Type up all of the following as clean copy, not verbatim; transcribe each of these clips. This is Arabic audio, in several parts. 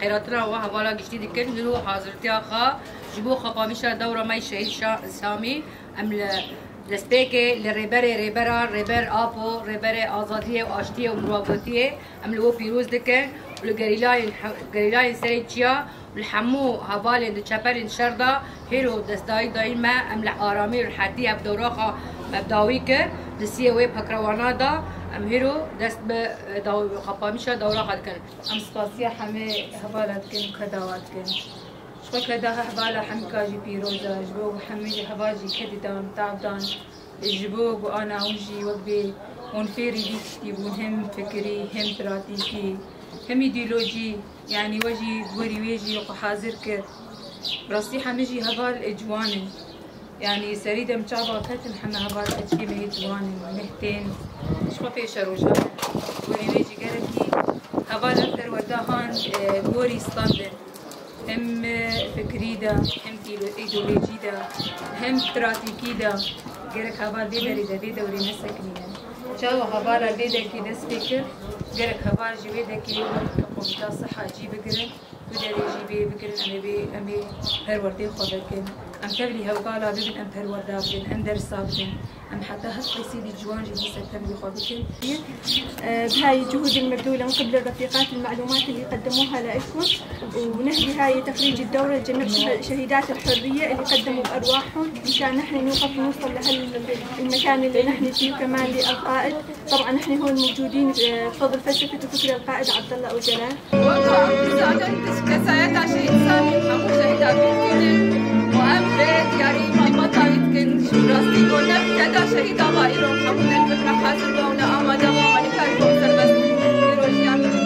خيراتنا وهوالا جديد كن نلو حاضرتيا خا جبو خفاميشا دورة ماي شهيد سامي ام دستيكي لريبري ريبر ابو ريبري ازاديه واشتيه ومرابطيه ام لو بيروز دكن ولغريلاين سريتشيا والحمو هفالي دشابرين شردا هيرو دستاي دايما ام الارامي والحديه بدوراخا مبداويك دسيه وي بكروانا دا ام هيرو دست بدو خفاميشا دوراخا دكن ام سباسيا حمي هفالا دكن كداوات كن شو كده هبالا حمكاجي بيروزا جبوق حميجي هباجي كددان تعبدان جبوق وانا وجي وقبي ونفيري ديكتي ونهم فكري هم براتيكي هم ايديولوجي يعني وجي بوري ويجي وحاضر كر راسي حميجي هبال اجواني يعني سريدة مشابه كتن حنا هبال اتشي مهي جواني مهتين شو في شروجا بوري ويجي قركي هبال اكثر وداهان بوري ستاندر هم فكري دا هم ايديولوجي دا هم استراتيجي دا غيرك هبال بيدري دا بيدوري نسكني جاو هبالا بيدا كي دس فكر غيرك هبال جيبدا كي قمتا صحة جيب قرن بدري جيبي بقرن امي هر وردي خودكن ام تبلي هبالا ببن ام هر وردا بن ام درسا بن ام حتى هسه سيدي جوان جدي ستملي خودكن بهاي الجهود المبذولة من قبل الرفيقات المعلومات اللي قدموها لكم ونهدي هاي تخريج الدورة لجميع شهيدات الحرية اللي قدموا بأرواحهم مشان نحن نوقف ونوصل لهالمكان اللي نحن فيه كمان للقائد. طبعا نحن هون موجودين بفضل فلسفة وفكر القائد عبد الله وجلال. شهيد الله إيران حمود الفكرة حاضر ولا أمادة وعليك الفوز بس إيروجيان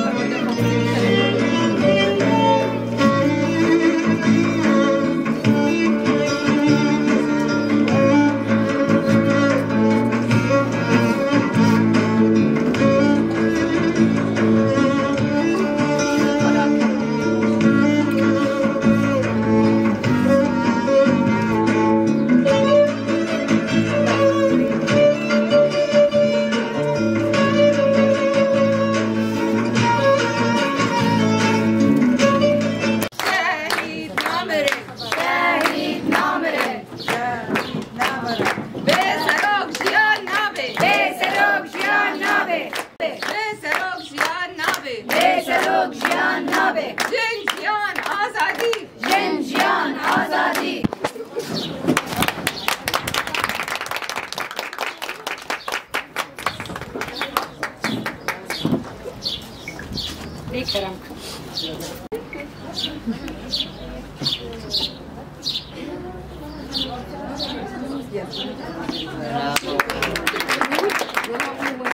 Yes.